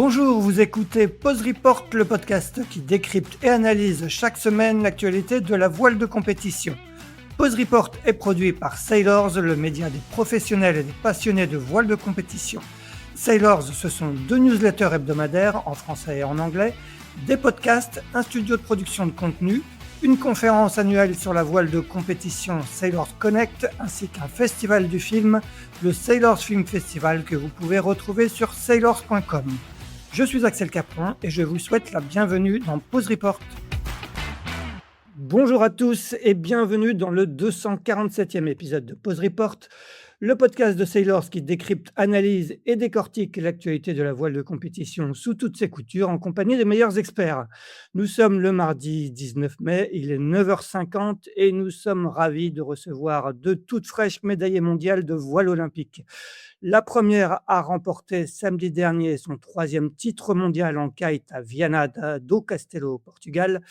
Bonjour, vous écoutez Pause Report, le podcast qui décrypte et analyse chaque semaine l'actualité de la voile de compétition. Pause Report est produit par Sailors, le média des professionnels et des passionnés de voile de compétition. Sailors, ce sont 2 newsletters hebdomadaires en français et en anglais, des podcasts, un studio de production de contenu, une conférence annuelle sur la voile de compétition Sailors Connect, ainsi qu'un festival du film, le Sailors Film Festival, que vous pouvez retrouver sur sailors.com. Je suis Axel Capron et je vous souhaite la bienvenue dans Pause Report. Bonjour à tous et bienvenue dans le 247e épisode de Pause Report, le podcast de Sailors qui décrypte, analyse et décortique l'actualité de la voile de compétition sous toutes ses coutures en compagnie des meilleurs experts. Nous sommes le mardi 19 mai, il est 9h50 et nous sommes ravis de recevoir deux toutes fraîches médaillées mondiales de voile olympique. La première a remporté samedi dernier son 3e titre mondial en kite à Viana do Castelo au Portugal.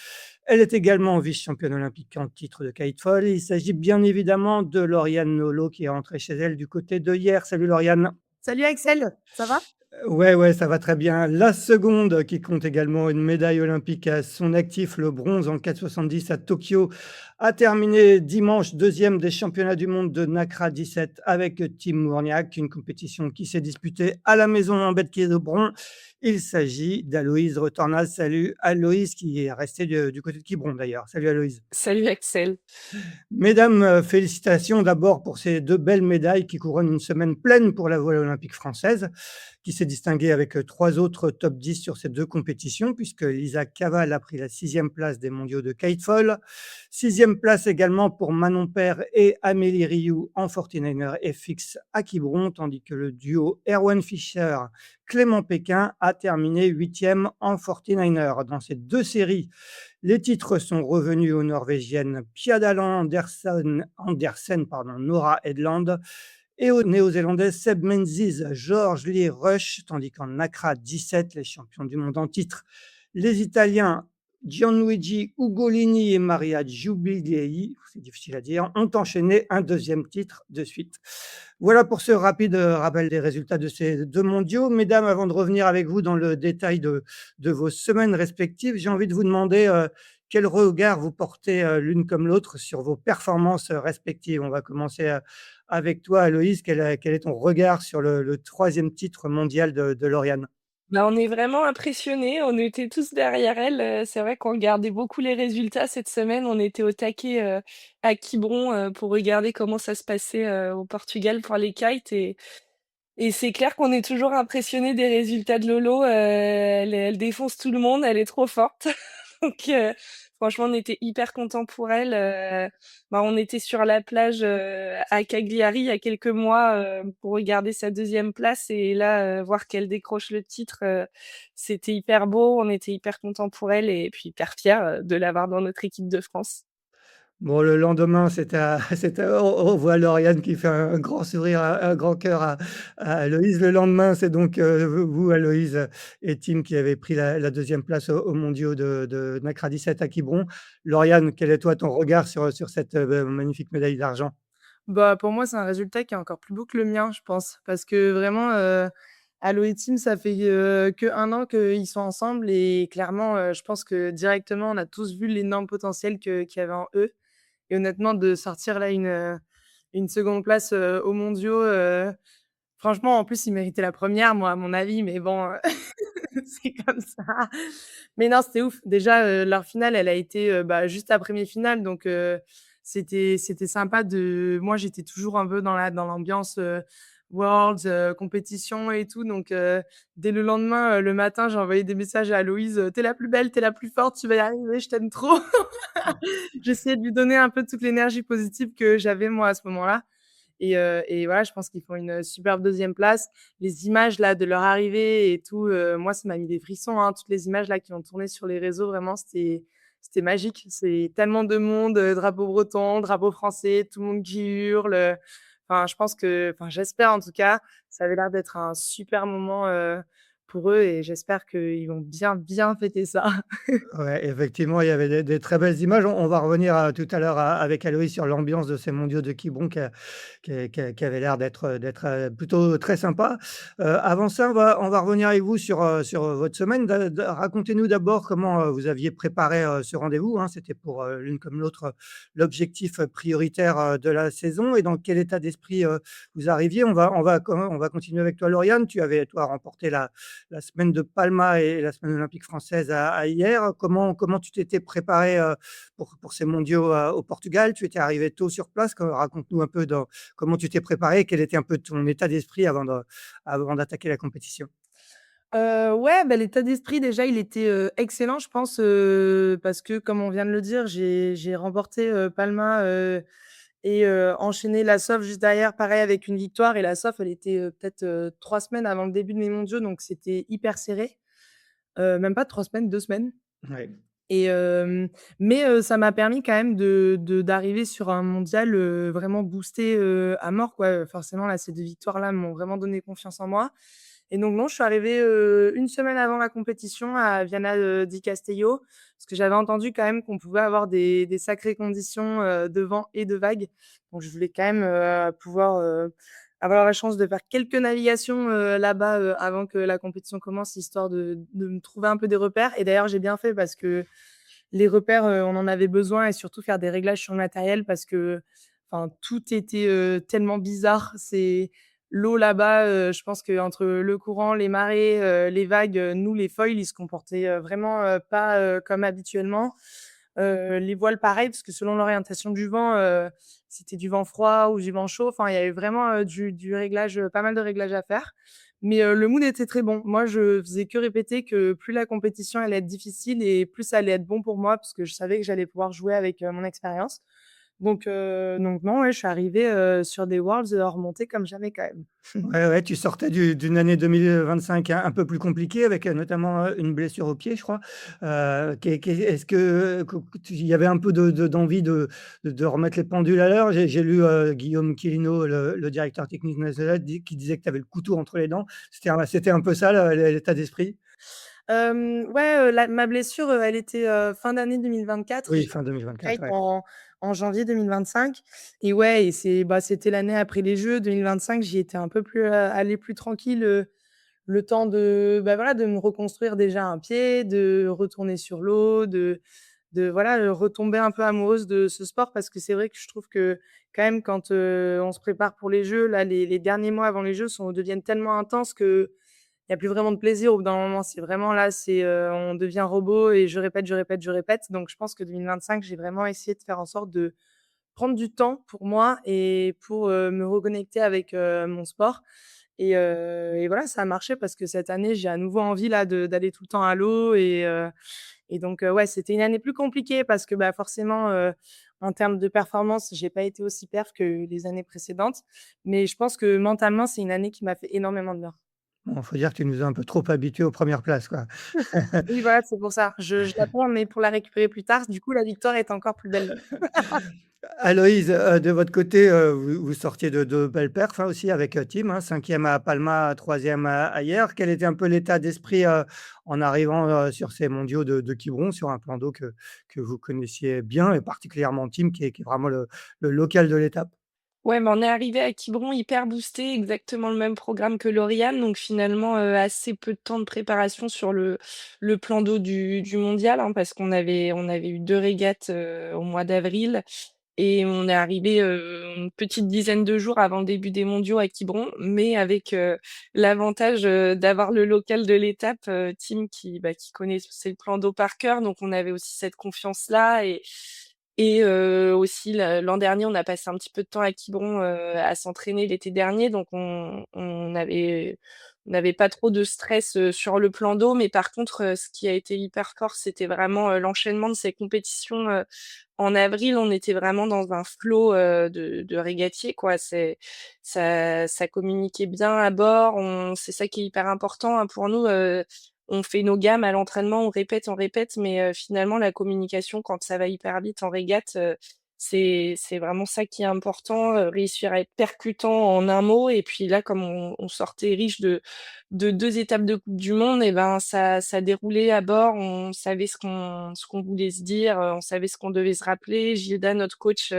Elle est également vice-championne olympique en titre de kite-foil. Il s'agit bien évidemment de Lauriane Nolo qui est rentrée chez elle du côté de hier. Salut Lauriane. Salut Axel, ça va? Ouais, ça va très bien. La seconde qui compte également une médaille olympique à son actif, le bronze en 4,70 à Tokyo, a terminé dimanche 2e des championnats du monde de Nacra 17 avec Tim Mourniac, une compétition qui s'est disputée à la maison en baie de Quiberon. Il s'agit d'Aloïse Retornaz. Salut Aloïse, qui est restée du côté de Quiberon d'ailleurs. Salut Aloïse. Salut Axel. Mesdames, félicitations d'abord pour ces 2 belles médailles qui couronnent une semaine pleine pour la voile olympique française, qui s'est distinguée avec 3 autres top 10 sur ces 2 compétitions, puisque Lisa Caval a pris la 6e place des mondiaux de kitefoil. 6e place également pour Manon Père et Amélie Rioux en 49er FX à Quiberon, tandis que le duo Erwan Fischer, Clément Péquin a terminé 8e en 49er. Dans ces 2 séries, les titres sont revenus aux Norvégiennes Pia Andersen, Nora Edland, et aux Néo-Zélandais Seb Menzies, George Lee Rush, tandis qu'en Nacra 17, les champions du monde en titre, les Italiens Gianluigi Ugolini et Maria Giubilei, c'est difficile à dire, ont enchaîné un 2e titre de suite. Voilà pour ce rapide rappel des résultats de ces 2 mondiaux. Mesdames, avant de revenir avec vous dans le détail de vos semaines respectives, j'ai envie de vous demander quel regard vous portez l'une comme l'autre sur vos performances respectives. On va commencer avec toi, Aloïse. Quel est ton regard sur le 3e titre mondial de Lauriane? On est vraiment impressionnés, on était tous derrière elle. C'est vrai qu'on regardait beaucoup les résultats cette semaine. On était au taquet à Quiberon pour regarder comment ça se passait au Portugal pour les kites. Et c'est clair qu'on est toujours impressionné des résultats de Lolo. Elle défonce tout le monde, elle est trop forte. Donc franchement, on était hyper contents pour elle. On était sur la plage à Cagliari il y a quelques mois pour regarder sa 2e place et là voir qu'elle décroche le titre, c'était hyper beau. On était hyper contents pour elle et puis hyper fiers de l'avoir dans notre équipe de France. Bon, le lendemain, on voit Lauriane qui fait un grand sourire, un grand cœur à Aloïse. Le lendemain, c'est donc vous, Aloïse et Tim, qui avez pris la 2e place aux mondiaux de Nacra 17 à Quiberon. Lauriane, quel est toi ton regard sur cette magnifique médaille d'argent? Pour moi, c'est un résultat qui est encore plus beau que le mien, je pense. Parce que vraiment, Alo et Tim, ça fait, qu'1 an qu'ils sont ensemble et clairement, je pense que directement, on a tous vu l'énorme potentiel qu'il y avait en eux et honnêtement, de sortir là une 2e place, aux mondiaux, franchement, en plus, ils méritaient la première, moi, à mon avis, mais bon, c'est comme ça. Mais non, c'était ouf. Déjà, leur finale, elle a été, juste après mes finales, donc c'était sympa de moi, j'étais toujours un peu dans l'ambiance, Worlds, compétition et tout, donc dès le lendemain, le matin, j'ai envoyé des messages à Aloïse, «Tu la plus belle, t'es la plus forte, tu vas y arriver, je t'aime trop». J'essayais de lui donner un peu toute l'énergie positive que j'avais moi à ce moment-là et voilà, je pense qu'ils font une superbe 2e place. Les images là de leur arrivée et tout, moi ça m'a mis des frissons, hein. Toutes les images là qui ont tourné sur les réseaux, vraiment c'était magique. C'est tellement de monde, drapeau breton, drapeau français, tout le monde qui hurle, enfin je pense que enfin j'espère en tout cas, ça avait l'air d'être un super moment, pour eux et j'espère qu'ils vont bien, bien fêter ça. Ouais, effectivement, il y avait des très belles images. On va revenir, tout à l'heure a avec Aloïs sur l'ambiance de ces mondiaux de Quiberon qui avait l'air d'être, plutôt très sympa. Avant ça, on va revenir avec vous sur votre semaine. Racontez-nous d'abord comment, vous aviez préparé, ce rendez-vous, hein. C'était pour, l'une comme l'autre, l'objectif, prioritaire, de la saison et dans quel état d'esprit, vous arriviez? On va continuer avec toi, Lauriane. Tu avais, toi, remporté la semaine de Palma et la semaine olympique française à hier. Comment tu t'étais préparé pour ces mondiaux au Portugal? Tu étais arrivé tôt sur place. Raconte-nous un peu comment tu t'es préparé, quel était un peu ton état d'esprit avant d'attaquer la compétition. Ouais, bah, l'état d'esprit déjà, il était, excellent je pense, parce que comme on vient de le dire, j'ai remporté, Palma, et enchaîné la SOF juste derrière, pareil avec une victoire et la SOF elle était, peut-être, 3 semaines avant le début de mes mondiaux donc c'était hyper serré. Même pas 3 semaines, 2 semaines Ouais. et mais ça m'a permis quand même d'arriver sur un mondial, vraiment boosté, à mort quoi. Forcément là, ces 2 victoires-là m'ont vraiment donné confiance en moi et donc non, je suis arrivée, 1 semaine avant la compétition à Viana, di Castello, parce que j'avais entendu quand même qu'on pouvait avoir des sacrées conditions, de vent et de vagues. Donc je voulais quand même, pouvoir, avoir la chance de faire quelques navigations, là-bas, avant que la compétition commence, histoire de me trouver un peu des repères et d'ailleurs j'ai bien fait parce que les repères, on en avait besoin et surtout faire des réglages sur le matériel parce que, enfin, tout était, tellement bizarre. C'est l'eau là-bas, je pense qu'entre le courant, les marées, les vagues, nous, les foils, ils se comportaient, vraiment, pas, comme habituellement. Les voiles pareil, parce que selon l'orientation du vent, c'était du vent froid ou du vent chaud. Enfin, il y avait vraiment, du réglage, pas mal de réglages à faire. Mais, le mood était très bon. Moi, je faisais que répéter que plus la compétition allait être difficile et plus ça allait être bon pour moi, parce que je savais que j'allais pouvoir jouer avec, mon expérience. Donc non, ouais, je suis arrivée, sur des Worlds, remontée comme jamais quand même. Ouais, ouais, tu sortais d'une année 2025 un peu plus compliquée avec, notamment, une blessure au pied, je crois. Est-ce que il y avait un peu d'envie de remettre les pendules à l'heure? J'ai lu, Guillaume Quirino, le directeur technique national, qui disait que tu avais le couteau entre les dents. C'était un peu ça l'état d'esprit? Ouais, la ma blessure, elle était, fin d'année 2024 et Oui, j'ai fin straight 2024, ouais. en janvier 2025 et ouais et c'était l'année après les Jeux 2025, j'y étais un peu plus, allée plus tranquille, le temps de, bah, voilà, de me reconstruire déjà un pied, de retourner sur l'eau, voilà, retomber un peu amoureuse de ce sport parce que c'est vrai que je trouve que quand même quand, on se prépare pour les Jeux, là, les derniers mois avant les Jeux deviennent tellement intenses que il y a plus vraiment de plaisir au bout d'un moment. C'est vraiment là, on devient robot et je répète, je répète, je répète. Donc je pense que 2025, j'ai vraiment essayé de faire en sorte de prendre du temps pour moi et pour, me reconnecter avec, mon sport et voilà, ça a marché parce que cette année, j'ai à nouveau envie là d'aller tout le temps à l'eau et donc ouais, c'était une année plus compliquée parce que, bah, forcément, en termes de performance, j'ai pas été aussi perf que les années précédentes. Mais je pense que mentalement, c'est une année qui m'a fait énormément de bien. Bon, faut dire que tu nous as un peu trop habitués aux premières places, quoi. Oui, voilà, c'est pour ça. Je l'attends, mais pour la récupérer plus tard, du coup, la victoire est encore plus belle. Aloïse, de votre côté, vous sortiez de belles perfs, hein, aussi avec, Tim, hein, 5e à Palma, 3e à hier. Quel était un peu l'état d'esprit, en arrivant, sur ces mondiaux de Quiberon, sur un plan d'eau que vous connaissiez bien et particulièrement Tim qui est vraiment le local de l'étape? Ouais, mais on est arrivé à Quiberon hyper boosté, exactement le même programme que Lauriane, donc finalement, assez peu de temps de préparation sur le plan d'eau du mondial, hein, parce qu'on avait eu 2 régates, au mois d'avril et on est arrivé une petite dizaine de jours avant le début des mondiaux à Quiberon, mais avec, l'avantage, d'avoir le local de l'étape, Tim qui connaissait le plan d'eau par cœur, donc on avait aussi cette confiance-là et aussi l'an dernier, on a passé un petit peu de temps à Quiberon, à s'entraîner l'été dernier, donc on n'avait pas trop de stress, sur le plan d'eau. Mais par contre, ce qui a été hyper fort, c'était vraiment, l'enchaînement de ces compétitions, en avril. On était vraiment dans un flot, de régatiers, quoi. Ça communiquait bien à bord. C'est ça qui est hyper important, hein, pour nous, on fait nos gammes à l'entraînement, on répète, mais finalement la communication quand ça va hyper vite en régate, C'est vraiment ça qui est important, réussir à être percutant en un mot et puis là, comme on sortait riche de 2 étapes de coupe du monde et ben, ça déroulait à bord. On savait ce qu'on voulait se dire, on savait ce qu'on devait se rappeler. Gilda, notre coach,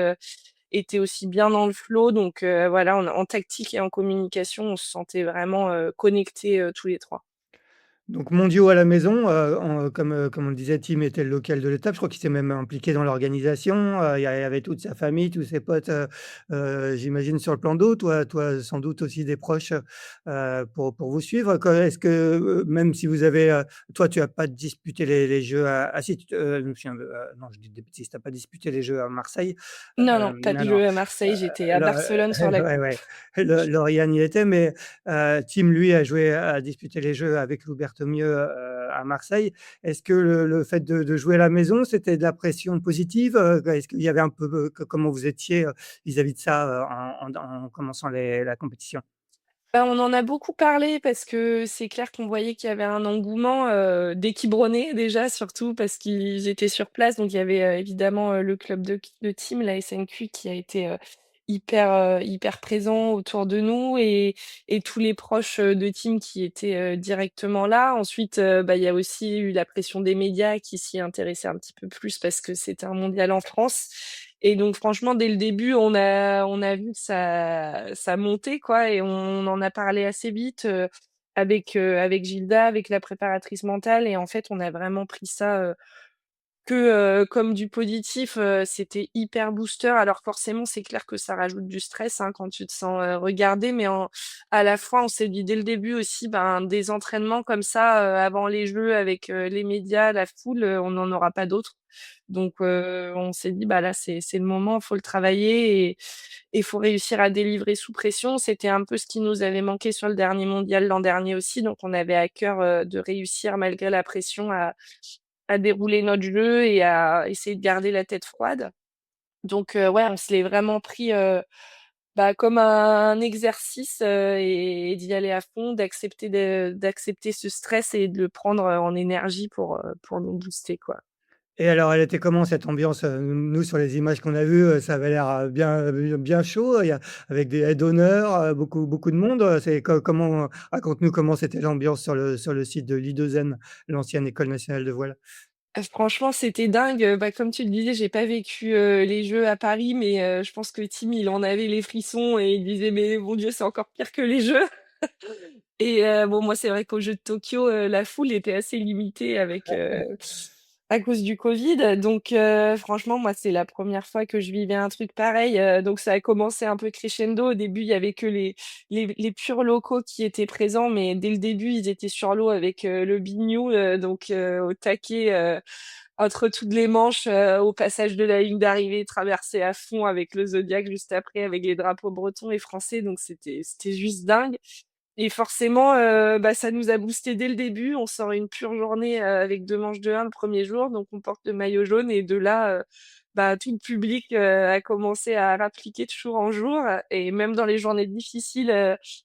était aussi bien dans le flow donc voilà, en tactique et en communication, on se sentait vraiment, connectés, tous les 3. Donc mondiaux à la maison, comme on le disait, Tim était le local de l'étape. Je crois qu'il s'est même impliqué dans l'organisation, il y avait toute sa famille, tous ses potes, j'imagine sur le plan d'eau. Toi sans doute aussi des proches, pour vous suivre. Co Est-ce que, même si vous avez, toi tu as pas disputé les Jeux à si je me souviens, non je dis des bêtises, tu as pas disputé les Jeux à Marseille? Non, non, pas de Non, non, jeu à Marseille, j'étais à le Barcelone sur la ouais, coupe. ouais, Lauriane y était, mais Tim, lui, a disputé les Jeux avec Louberto Mieux, à Marseille. Est-ce que le fait de jouer à la maison, c'était de la pression positive? Est-ce qu'il y avait un peu, comment vous étiez, vis-à-vis de ça, en commençant la compétition? Bah, on en a beaucoup parlé parce que c'est clair qu'on voyait qu'il y avait un engouement, des Quibronnais déjà surtout parce qu'ils étaient sur place. Donc il y avait, évidemment, le club de team, la SNQ qui a été, hyper présent autour de nous et tous les proches, de team qui étaient, directement là. Ensuite, bah, il y a aussi eu la pression des médias qui s'y intéressaient un petit peu plus parce que c'était un mondial en France et donc franchement, dès le début, on a vu que ça montait quoi et on en a parlé assez vite, avec Gilda, avec la préparatrice mentale et en fait, on a vraiment pris ça, comme du positif, c'était hyper booster. Alors forcément, c'est clair que ça rajoute du stress, hein, quand tu te sens, regardé, mais à la fois, on s'est dit dès le début aussi, ben, des entraînements comme ça, avant les Jeux avec, les médias, la foule, on n'en aura pas d'autres. Donc on s'est dit: «Bah, là, c'est le moment, faut le travailler et faut réussir à délivrer sous pression». C'était un peu ce qui nous avait manqué sur le dernier mondial l'an dernier aussi, donc on avait à cœur, de réussir malgré la pression à dérouler notre jeu et à essayer de garder la tête froide. Donc ouais, on se l'est vraiment pris, bah, comme un exercice, et d'y aller à fond, d'accepter ce stress et de le prendre, en énergie pour nous booster, quoi. Et alors, elle était comment cette ambiance? Nous, sur les images qu'on a vues, ça avait l'air, bien chaud, il y a avec des aides d'honneur, beaucoup de monde, c'est comment raconte-nous comment c'était l'ambiance sur le site de l'I2N, l'ancienne École nationale de voile? Franchement, c'était dingue, bah, comme tu le disais, j'ai pas vécu, les Jeux à Paris, mais je pense que Tim, il en avait les frissons et il disait: «Mais mon Dieu, c'est encore pire que les Jeux». Et bon, moi, c'est vrai qu'aux Jeux de Tokyo, la foule était assez limitée avec, à cause du Covid. Donc franchement, moi, c'est la première fois que je vivais un truc pareil, donc ça a commencé un peu crescendo. Au début, il y avait que les purs locaux qui étaient présents, mais dès le début, ils étaient sur l'eau avec, le biniou, donc au taquet, entre toutes les manches, au passage de la ligne d'arrivée, traversé à fond avec le Zodiac juste après, avec les drapeaux bretons et français, donc c'était juste dingue. Et forcément, bah, ça nous a boosté dès le début. On sort une pure journée, avec 2 manches de 1 le premier jour, donc on porte le maillot jaune et de là, bah, tout le public, a commencé à rappliquer de jour en jour et même dans les journées difficiles,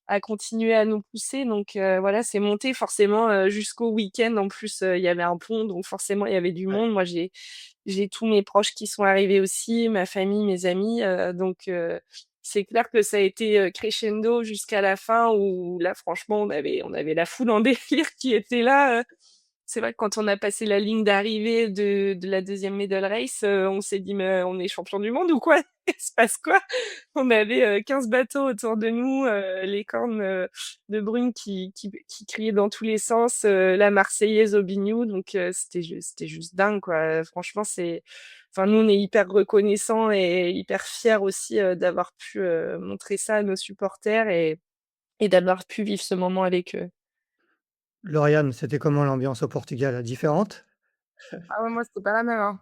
à continuer à nous pousser donc voilà, c'est monté forcément, jusqu'au week-end. En plus, il y avait un pont, donc forcément, il y avait du Ouais. monde. Moi, j'ai tous mes proches qui sont arrivés aussi, ma famille, mes amis, donc c'est clair que ça a été, crescendo jusqu'à la fin où là, franchement, on avait la foule en délire qui était là, c'est vrai que quand on a passé la ligne d'arrivée de la deuxième medal race, on s'est dit: «Mais on est champion du monde ou quoi? Il se passe quoi?» On avait, 15 bateaux autour de nous, les cornes, de brume qui criaient dans tous les sens, la Marseillaise au biniou donc c'était juste dingue, quoi. Franchement, enfin, nous, on est hyper reconnaissants et hyper fiers aussi, d'avoir pu, montrer ça à nos supporters et d'avoir pu vivre ce moment avec eux. Lauriane, c'était comment l'ambiance au Portugal? Différente? Ah ouais, moi, c'était pas la même, hein.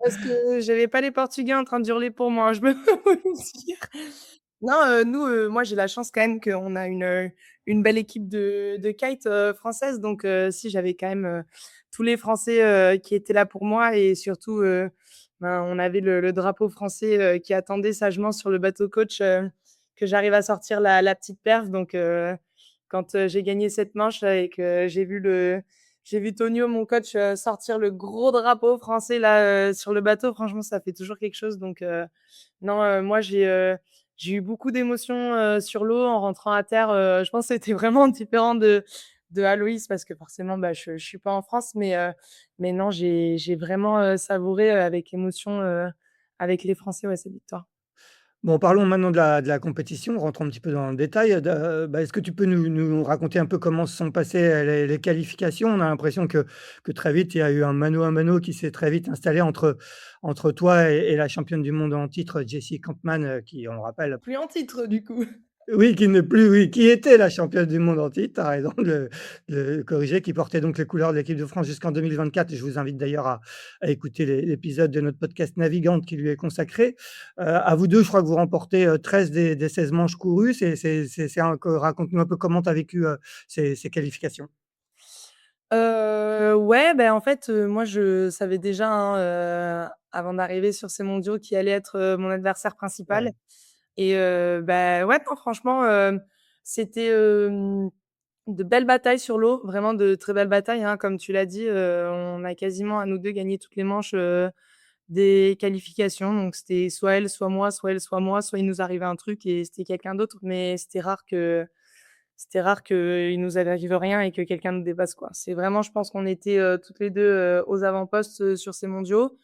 Parce que j'avais pas les Portugais en train d'hurler pour moi, je peux vous le dire. Non, nous, moi, j'ai la chance quand même qu'on a une belle équipe de kite, française donc si j'avais quand même, tous les Français, qui étaient là pour moi et surtout, ben, on avait le drapeau français, qui attendait sagement sur le bateau coach, que j'arrive à sortir la petite perf donc quand, j'ai gagné cette manche et que j'ai vu J'ai vu Tonio, mon coach, sortir le gros drapeau français là, sur le bateau. Franchement, ça fait toujours quelque chose donc non, moi j'ai eu beaucoup d'émotions, sur l'eau en rentrant à terre, je pense que c'était vraiment différent de Aloïs parce que forcément, bah, je suis pas en France mais non, j'ai vraiment, savouré, avec émotion, avec les Français, ouais, cette victoire. Bon, parlons maintenant de la compétition, rentrons un petit peu dans le détail. Est-ce que tu peux nous raconter un peu comment se sont passées, les qualifications? On a l'impression que très vite, il y a eu un mano à mano qui s'est très vite installé entre toi et la championne du monde en titre, Jessie Kampmann, qui, on le rappelle, Plus en titre du coup. oui, qui n'est plus, oui, qui était la championne du monde en titre, tu as raison de le corriger, qui portait donc les couleurs de l'équipe de France jusqu'en 2024. Et je vous invite d'ailleurs à écouter l'épisode de notre podcast Navigante qui lui est consacré. À vous 2, je crois que vous remportez, 13 des 16 manches courues. C'est un que raconte-nous un peu comment tu as vécu, ces qualifications? Ouais, ben en fait, moi je savais déjà, hein, avant d'arriver sur ces mondiaux qui allait être, mon adversaire principal Ouais, et bah, ouais, non franchement, c'était, de belles batailles sur l'eau, vraiment de très belles batailles, hein. Comme tu l'as dit, on a quasiment à nous 2 gagné toutes les manches, des qualifications. Donc c'était soit elle, soit moi, soit elle, soit moi, soit il nous arrivait un truc et c'était quelqu'un d'autre, mais c'était rare qu'il nous arrive rien et que quelqu'un nous dépasse, quoi. C'est vraiment, je pense qu'on était, toutes les 2 aux avant-postes, sur ces mondiaux.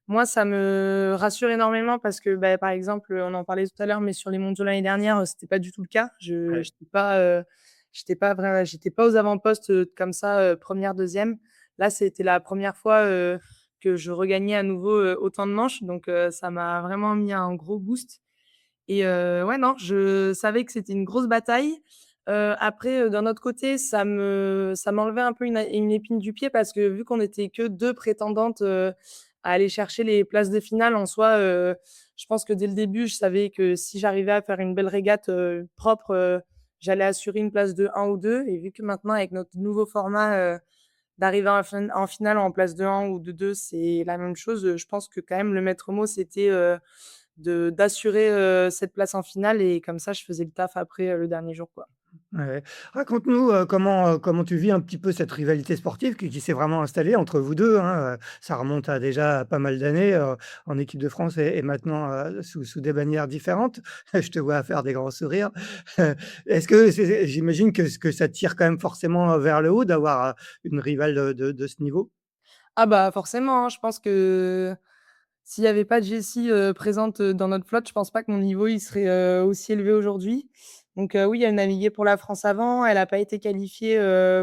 Moi, ça me rassure énormément parce que, bah, par exemple, on en parlait tout à l'heure, mais sur les mondiaux l'année dernière, c'était pas du tout le cas. Je ouais. j'étais pas aux avant-postes, comme ça, 1re, 2e. Là, c'était la première fois, que je regagnais à nouveau, autant de manches, donc ça m'a vraiment mis un gros boost et ouais, non, je savais que c'était une grosse bataille. Après, d'un autre côté, ça m'enlevait un peu une épine du pied parce que vu qu'on était que 2 prétendantes, à aller chercher les places de finale en soi, je pense que dès le début, je savais que si j'arrivais à faire une belle régate, propre, j'allais assurer une place de 1 ou 2 et vu que maintenant avec notre nouveau format, d'arriver en finale en place de 1 ou de 2, c'est la même chose, je pense que quand même le maître mot c'était, de d'assurer, cette place en finale et comme ça je faisais le taf après, le dernier jour, quoi. Ouais, ouais. Raconte-nous, comment tu vis un petit peu cette rivalité sportive qui s'est vraiment installée entre vous 2, hein, ça remonte à déjà pas mal d'années, en équipe de France et maintenant, sous des bannières différentes. Je te vois faire des grands sourires. Est-ce que j'imagine que ça tire quand même forcément vers le haut d'avoir, une rivale de ce niveau? Ah bah, forcément, hein, je pense que s'il y avait pas Jessie, présente, dans notre flotte, je pense pas que mon niveau il serait, aussi élevé aujourd'hui. Donc oui, elle naviguait pour la France avant, elle a pas été qualifiée,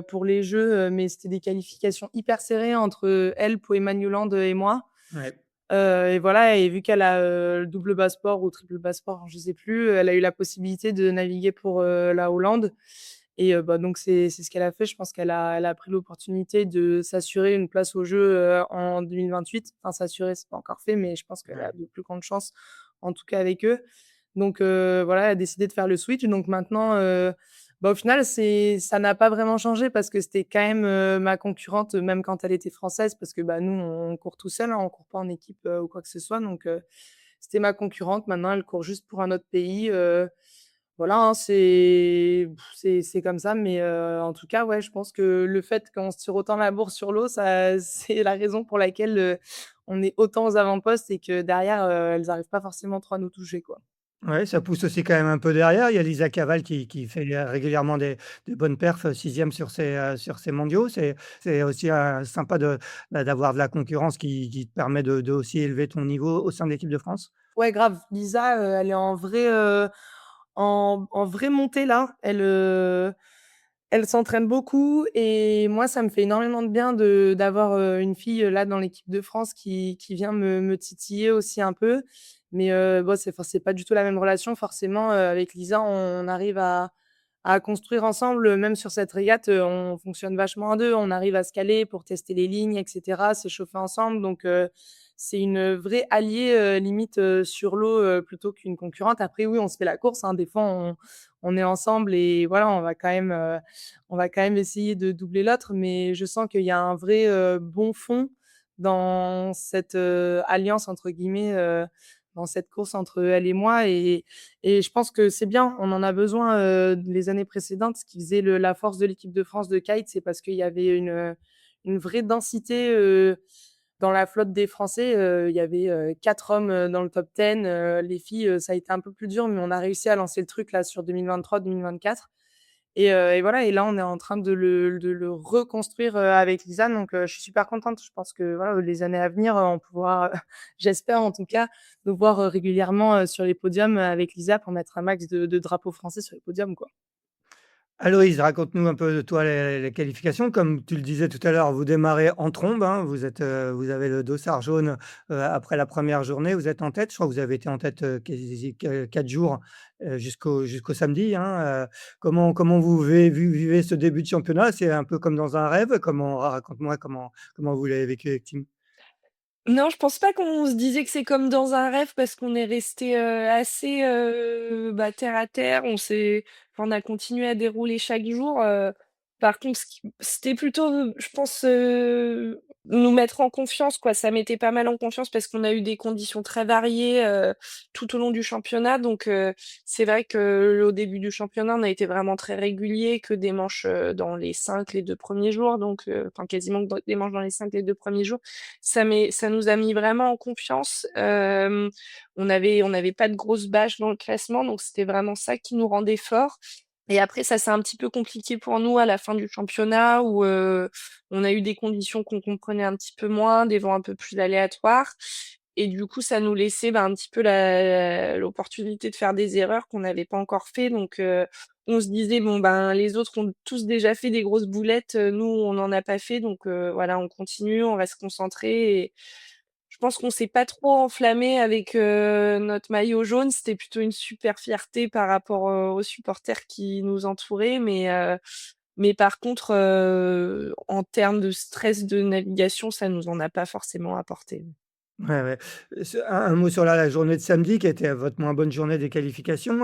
pour les Jeux, mais c'était des qualifications hyper serrées entre, elle, Poeman Yolande et moi. Ouais, Et voilà et vu qu'elle a, le double passeport ou triple passeport, je sais plus, elle a eu la possibilité de naviguer pour, la Hollande et bah, donc c'est ce qu'elle a fait. Je pense qu'elle a pris l'opportunité de s'assurer une place aux Jeux, en 2028. Enfin s'assurer, c'est pas encore fait, mais je pense qu'elle a ouais. de plus grandes chances, en tout cas avec eux. Donc voilà, elle a décidé de faire le switch. Donc maintenant, bah, au final, ça n'a pas vraiment changé parce que c'était quand même, ma concurrente, même quand elle était française parce que, bah, nous, on court tout seul, hein, on court pas en équipe, ou quoi que ce soit. Donc c'était ma concurrente. Maintenant, elle court juste pour un autre pays, voilà, hein, c'est comme ça. Mais en tout cas, ouais, je pense que le fait qu'on se tire autant la bourre sur l'eau, ça c'est la raison pour laquelle, on est autant aux avant-postes et que derrière, elles arrivent pas forcément trop à nous toucher, quoi. Ouais, ça pousse aussi quand même un peu derrière. Il y a Lisa Caval qui fait, régulièrement des bonnes perfs, 6e sur ces mondiaux. C'est aussi, sympa d'avoir de la concurrence qui te permet de aussi élever ton niveau au sein de l'équipe de France? Ouais, grave. Lisa, elle est en vrai, en vraie montée là. Elle s'entraîne beaucoup et moi, ça me fait énormément de bien d'avoir, une fille, là, dans l'équipe de France qui vient me titiller aussi un peu. Mais, bon, c'est pas du tout la même relation forcément, avec Lisa, on arrive à construire ensemble, même sur cette régate, on fonctionne vachement à 2. On arrive à se caler pour tester les lignes et cetera, s'échauffer ensemble donc, c'est une vraie alliée, limite, sur l'eau, plutôt qu'une concurrente. Après oui, on se fait la course, hein, des fois on est ensemble et voilà, on va quand même essayer de doubler l'autre, mais je sens qu'il y a un vrai, bon fond dans cette, «alliance» entre guillemets, dans cette course entre elle et moi et je pense que c'est bien. On en a besoin, les années précédentes. Ce qui faisait la force de l'équipe de France de kite, c'est parce qu'il y avait une vraie densité, dans la flotte des Français. Il y avait, 4 hommes, dans le top 10. Les filles, ça a été un peu plus dur, mais on a réussi à lancer le truc là sur 2023-2024 et voilà et là, on est en train de le reconstruire, avec Lisa donc je suis super contente. Je pense que voilà, les années à venir, on pourra, j'espère en tout cas, nous voir, régulièrement, sur les podiums, avec Lisa pour mettre un max de drapeaux français sur les podiums, quoi. Aloïse, raconte-nous un peu de toi les qualifications. Comme tu le disais tout à l'heure, vous démarrez en trombe, hein, vous avez le dossard jaune, après la première journée, vous êtes en tête. Je crois que vous avez été en tête, quasi que 4 jours, jusqu'au samedi, hein, comment vous vivez ce début de championnat? C'est un peu comme dans un rêve? Raconte-moi comment vous l'avez vécu avec Tim? Non, je pense pas qu'on se disait que c'est comme dans un rêve parce qu'on est resté assez, bah, terre à terre. On a continué à dérouler chaque jour, par contre, c'était plutôt, je pense, nous mettre en confiance, quoi. Ça mettait pas mal en confiance parce qu'on a eu des conditions très variées, tout au long du championnat donc c'est vrai qu'au début du championnat, on a été vraiment très réguliers, que des manches, dans les 5 les 2 premiers jours donc enfin quasiment que des manches dans les 5 les 2 premiers jours. Ça nous a mis vraiment en confiance. On avait pas de grosses bâches dans le classement, donc c'était vraiment ça qui nous rendait forts. Et après, ça s'est un petit peu compliqué pour nous à la fin du championnat où on a eu des conditions qu'on comprenait un petit peu moins, des vents un peu plus aléatoires. Et du coup, ça nous laissait un petit peu l'opportunité de faire des erreurs qu'on n'avait pas encore fait. Donc, on se disait, bon, les autres ont tous déjà fait des grosses boulettes, nous, on n'en a pas fait. Donc, voilà, on continue, on reste concentré. Et je pense qu'on s'est pas trop enflammé avec notre maillot jaune. C'était plutôt une super fierté par rapport aux supporters qui nous entouraient. Mais par contre, en termes de stress de navigation, ça nous en a pas forcément apporté. Ouais, ouais. Un mot sur la journée de samedi qui a été votre moins bonne journée des qualifications,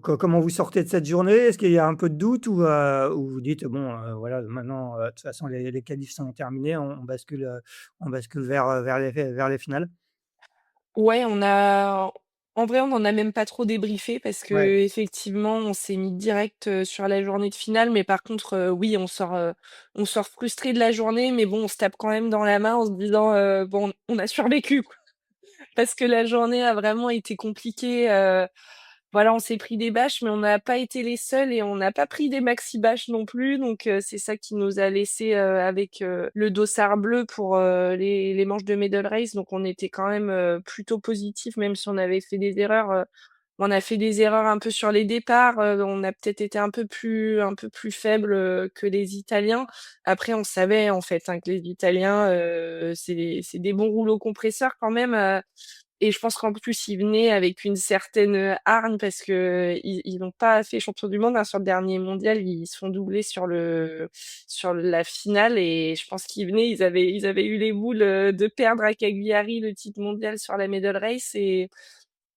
comment vous sortez de cette journée? Est-ce qu'il y a un peu de doute ou vous dites: «Bon, voilà, maintenant, de toute façon les qualifs sont terminés, on bascule vers les finales»? Ouais, en vrai, on en a même pas trop débriefé parce Ouais. qu'effectivement, on s'est mis direct, sur la journée de finale. Mais par contre, oui, on sort frustré de la journée, mais bon, on se tape quand même dans la main en se disant, «Bon, on a survécu, quoi». Parce que la journée a vraiment été compliquée, voilà, on s'est pris des bâches, mais on n'a pas été les seuls et on n'a pas pris des maxi bâches non plus. Donc, c'est ça qui nous a laissé avec le dossard bleu pour les manches de medal race. Donc, on était quand même plutôt positif, même si on avait fait des erreurs. On a fait des erreurs un peu sur les départs. On a peut-être été un peu plus faible que les Italiens. Après, on savait en fait hein, que les Italiens, c'est des bons rouleaux compresseurs quand même. Et je pense qu'en plus, ils venaient avec une certaine, hargne parce qu'ils n'ont pas fait champion du monde, hein. Sur le dernier mondial, ils se font doubler sur la finale et je pense qu'ils venaient, ils avaient eu les boules, de perdre à Cagliari le titre mondial sur la medal race et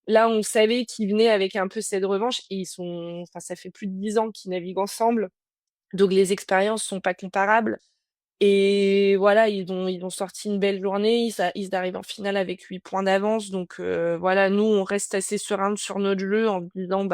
là, on savait qu'ils venaient avec un peu cette revanche et enfin, ça fait plus de 10 ans qu'ils naviguent ensemble, donc les expériences sont pas comparables. Et voilà, ils ont sorti une belle journée. Ils arrivent en finale avec 8 points d'avance. Donc, voilà, nous, on reste assez sereins sur notre jeu en se disant,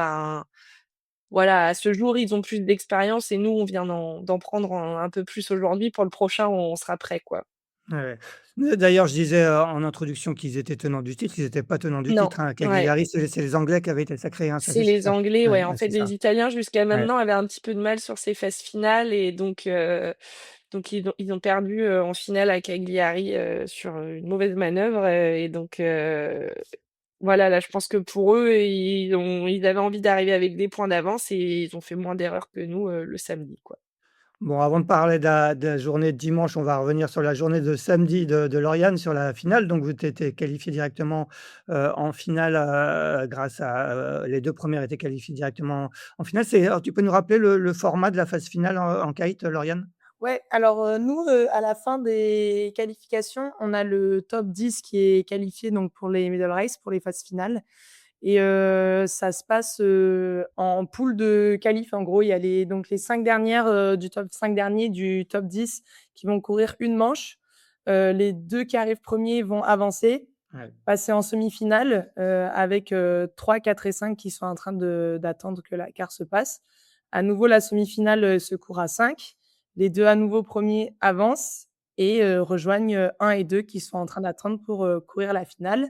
voilà, à ce jour, ils ont plus d'expérience et nous, on vient d'en prendre un peu plus aujourd'hui. Pour le prochain, on sera prêt quoi. Ouais, ouais. D'ailleurs, je disais, en introduction qu'ils étaient tenants du titre. Ils étaient pas tenants du Non, titre, hein. ouais, Cagliari, c'est les Anglais qui avaient été sacrés, hein, ça c'est c'est les ça? Anglais, Ouais, ouais. En ouais, fait, c'est ça. les Italiens, jusqu'à Ouais. maintenant, avaient un petit peu de mal sur ces phases finales et donc ils ont perdu, en finale à Cagliari, sur, une mauvaise manœuvre, et donc voilà, là, je pense que pour eux, ils avaient envie d'arriver avec des points d'avance et ils ont fait moins d'erreurs que nous, le samedi, quoi. Bon, avant de parler de la journée de dimanche, on va revenir sur la journée de samedi de Lauriane, sur la finale. Donc vous étiez qualifiés directement, en finale, grâce à, les 2 premières étaient qualifiées directement en finale. Alors tu peux nous rappeler le format de la phase finale en kite, Lauriane? Ouais, alors, nous, à la fin des qualifications, on a le top 10 qui est qualifié donc pour les medal race, pour les phases finales et ça se passe, en poule de qualif. En gros, il y a les 5 dernières, du top 5 derniers du top 10 qui vont courir une manche. Les 2 qui arrivent premiers vont avancer, Ouais. passer en semi-finale, avec, 3, 4 et 5 qui sont en train d'attendre que la quart se passe. À nouveau, la semi-finale, se court à 5. Les 2 à nouveau premiers avancent et rejoignent, 1 et 2 qui sont en train d'attendre pour, courir la finale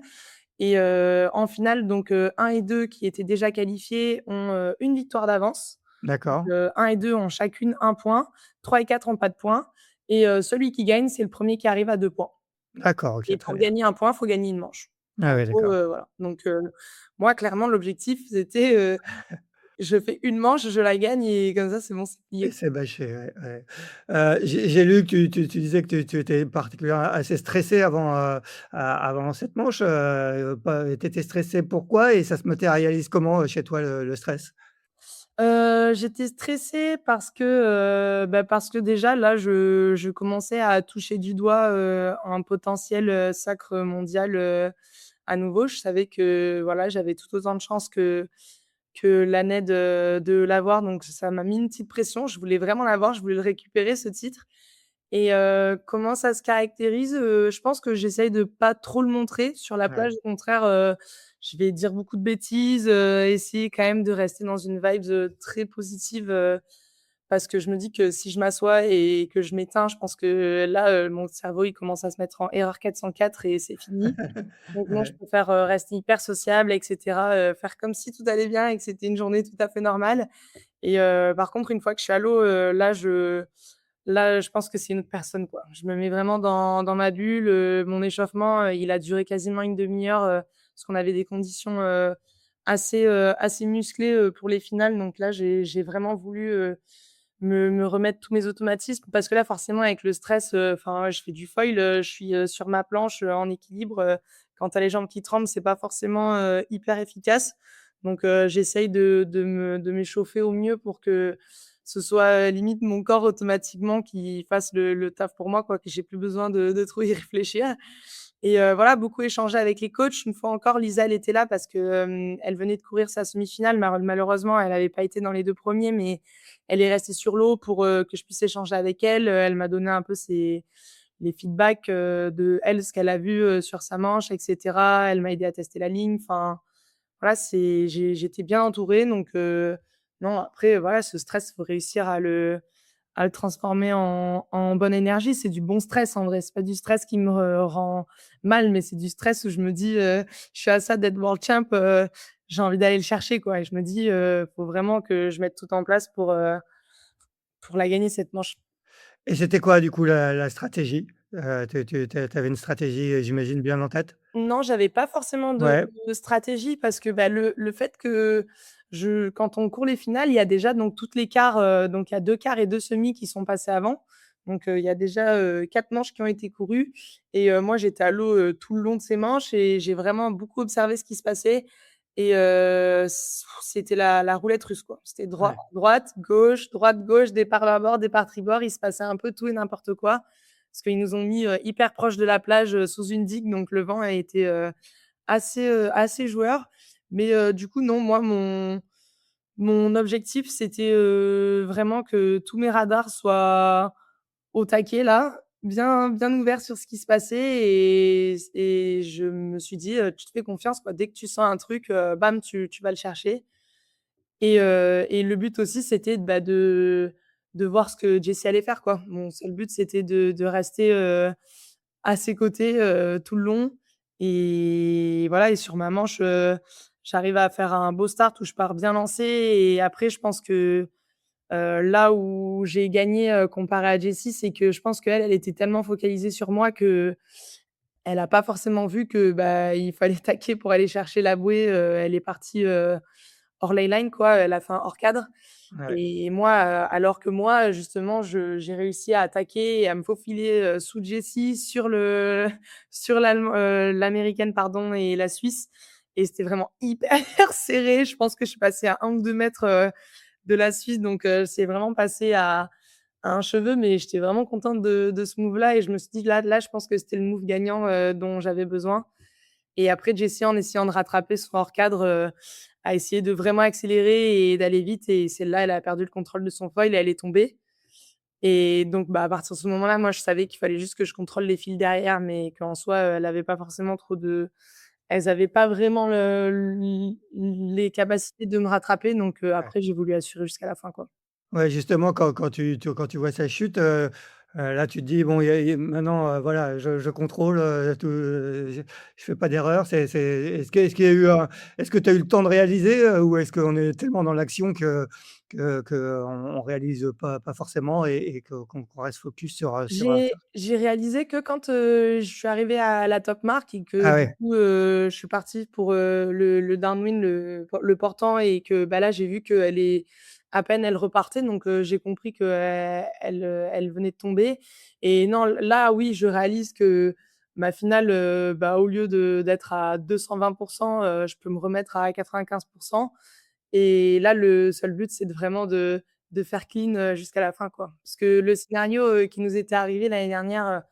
et en finale donc 1 et 2 qui étaient déjà qualifiés ont, 1 victoire d'avance. Donc D'accord, 1 et 2 ont chacune 1 point, 3 et 4 ont pas de points et celui qui gagne, c'est le premier qui arrive à 2 points d'accord, OK, et très pour bien. gagner 1 point, il faut gagner une manche. Ah En oui, gros, d'accord. voilà donc moi clairement l'objectif c'était, je fais une manche, je la gagne et comme ça c'est bon, c'est Et plié. c'est bâché, ouais, ouais. J'ai lu que tu disais que tu étais particulièrement assez stressé avant, avant cette manche, pas tu étais stressé pourquoi et ça se matérialise comment, chez toi le stress? J'étais stressée parce que, parce que déjà là je commençais à toucher du doigt, un potentiel, sacre mondial, à nouveau. Je savais que voilà, j'avais tout autant de chances que l'année de l'avoir, donc ça m'a mis une petite pression. Je voulais vraiment l'avoir, je voulais le récupérer ce titre et comment ça se caractérise? Je pense que j'essaye de pas trop le montrer sur la Ouais. plage. Au contraire, je vais dire beaucoup de bêtises, essayer quand même de rester dans une vibes, très positive, parce que je me dis que si je m'assois et que je m'éteins, je pense que là, mon cerveau, il commence à se mettre en erreur 404 et c'est fini. Donc non, je Ouais. préfère, rester hyper sociable et cetera, faire comme si tout allait bien et que c'était une journée tout à fait normale et par contre, une fois que je suis à l'eau, là, je pense que c'est une autre personne, quoi. Je me mets vraiment dans ma bulle, mon échauffement, il a duré quasiment une demi-heure, parce qu'on avait des conditions, assez musclées, pour les finales. Donc là, j'ai vraiment voulu, me remettre tous mes automatismes parce que là, forcément, avec le stress, enfin, je fais du foil, je suis, sur ma planche, en équilibre, quand tu as les jambes qui tremblent, c'est pas forcément, hyper efficace. Donc j'essaye de m'échauffer au mieux pour que ce soit, limite mon corps automatiquement qui fasse le taf pour moi, quoi, que j'ai plus besoin de trop y réfléchir et voilà, beaucoup échangé avec les coachs. Une fois encore, Lisa, elle était là parce que, elle venait de courir sa semi-finale. Malheureusement, elle avait pas été dans les 2 premiers, mais elle est restée sur l'eau pour, que je puisse échanger avec elle. Elle m'a donné un peu les feedbacks, de elle, ce qu'elle a vu, sur sa manche et cetera. Elle m'a aidé à tester la ligne. Enfin, voilà, j'étais bien entourée donc non, après, voilà, ce stress, faut réussir à le transformer en bonne énergie. C'est du bon stress, en vrai. C'est pas du stress qui me rend mal, mais c'est du stress où je me dis, «Je suis à ça d'être world champ, j'ai envie d'aller le chercher, quoi» et je me dis, «Faut vraiment que je mette tout en place pour la gagner, cette manche». Et c'était quoi du coup la stratégie? Tu avais une stratégie, j'imagine bien en tête? Non, j'avais pas forcément Ouais, de stratégie parce que, bah, le fait que je quand on court les finales, il y a déjà donc toutes les quarts, donc il y a 2 quarts et 2 semis qui sont passés avant. Donc, il y a déjà, 4 manches qui ont été courues et moi j'étais à l'eau, tout le long de ces manches et j'ai vraiment beaucoup observé ce qui se passait et c'était la roulette russe, quoi. C'était ouais. droite, gauche, départ bâbord, départ tribord. Il se passait un peu tout et n'importe quoi. Parce qu'ils nous ont mis, hyper proche de la plage, sous une digue, donc le vent a été, assez joueur. Mais, du coup, non, moi, mon objectif, c'était, vraiment que tous mes radars soient au taquet là, bien ouverts sur ce qui se passait et je me suis dit: «Tu te fais confiance, quoi. Dès que tu sens un truc, bam, tu vas le chercher». Et le but aussi, c'était, bah, de voir ce que Jessie allait faire, quoi. Mon seul but, c'était de rester, à ses côtés, tout le long et voilà et sur ma manche, j'arrive à faire un beau start où je pars bien lancée et après je pense que, là où j'ai gagné, comparé à Jessie, c'est que je pense qu'elle, elle était tellement focalisée sur moi qu'elle a pas forcément vu que, bah, il fallait taquer pour aller chercher la bouée, elle est partie, hors ley line quoi, elle a fait un hors cadre Ouais. et moi, alors que moi, justement, j'ai réussi à attaquer et à me faufiler, sous Jessie sur le sur l'américaine, pardon et la suisse et c'était vraiment hyper serré. Je pense que je suis passée à 1 ou 2 mètres, de la suisse donc c'est vraiment passé à un cheveu mais j'étais vraiment contente de ce move là et je me suis dit: «Là, je pense que c'était le move gagnant, dont j'avais besoin». Et après Jessie, en essayant de rattraper son hors cadre, a essayé de vraiment accélérer et d'aller vite et celle-là, elle a perdu le contrôle de son foil et elle est tombée et donc bah, à partir de ce moment-là, moi, je savais qu'il fallait juste que je contrôle les fils derrière, mais qu'en soi, elle avait pas forcément trop de elles avaient pas vraiment les capacités de me rattraper donc Ouais. après j'ai voulu assurer jusqu'à la fin, quoi. Ouais, justement, quand tu vois sa chute, là, tu te dis: «Bon, il y a maintenant, voilà, je contrôle, tout, je fais pas d'erreur». Est-ce qu'il y a eu un est-ce que tu as eu le temps de réaliser, ou est-ce qu'on est tellement dans l'action qu'on réalise pas forcément et qu'on reste focus sur ça? J'ai réalisé que quand, je suis arrivée à la top marque et que Ah du ouais, coup, je suis partie pour, le downwind, le portant et que, bah, là, j'ai vu qu'elle est à peine elle repartait donc j'ai compris elle venait de tomber et non, là, oui, je réalise que ma finale, bah, au lieu d'être à 220 je peux me remettre à 95 et là, le seul but, c'est de faire clean, jusqu'à la fin, quoi. Parce que le scénario, qui nous était arrivé l'année dernière,